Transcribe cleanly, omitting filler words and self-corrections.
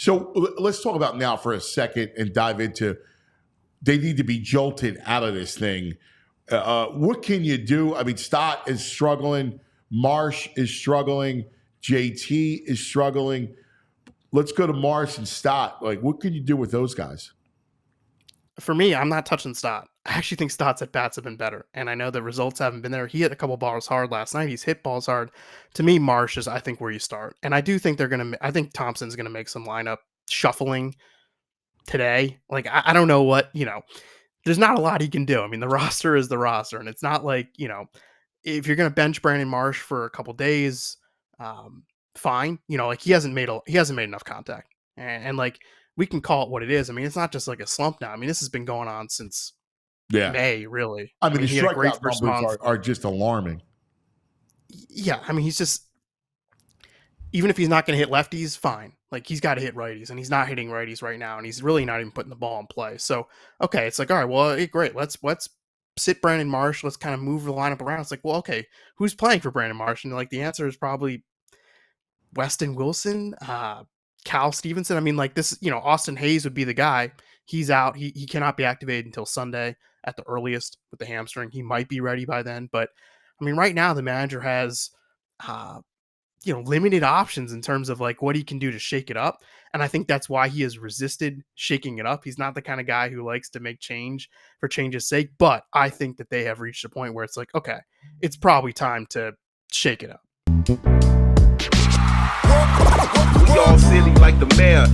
So let's talk about now for a second and dive into they need to be jolted out of this thing. What can you do? I mean, Stott is struggling. Marsh is struggling. JT is struggling. Let's go to Marsh and Stott. Like, what can you do with those guys? For me, I'm not touching Stott. I actually think Stott's at bats have been better, and I know the results haven't been there. He hit a couple balls hard last night. He's hit balls hard. To me, Marsh is, I think, where you start, and I do think I think Thompson's gonna make some lineup shuffling today. Like, I don't know what There's not a lot he can do. I mean, the roster is the roster, and it's not like if you're gonna bench Brandon Marsh for a couple days, fine. Like he hasn't made enough contact, and like we can call it what it is. I mean, it's not just like a slump now. I mean, this has been going on since May, really. I mean, the he had a great strikeout first numbers month. are just alarming. Yeah, I mean, he's just, even if he's not going to hit lefties, fine. Like, he's got to hit righties, and he's not hitting righties right now, and he's really not even putting the ball in play. So, okay, it's like, all right, well, great. Let's sit Brandon Marsh. Let's kind of move the lineup around. It's like, well, okay, who's playing for Brandon Marsh? And like the answer is probably Weston Wilson, Cal Stevenson. I mean, like this, Austin Hayes would be the guy. He's out. He cannot be activated until Sunday at the earliest with the hamstring. He might be ready by then, but I mean, right now the manager has, limited options in terms of like what he can do to shake it up. And I think that's why he has resisted shaking it up. He's not the kind of guy who likes to make change for change's sake, but I think that they have reached a point where it's like, okay, it's probably time to shake it up. We all silly like the mayor.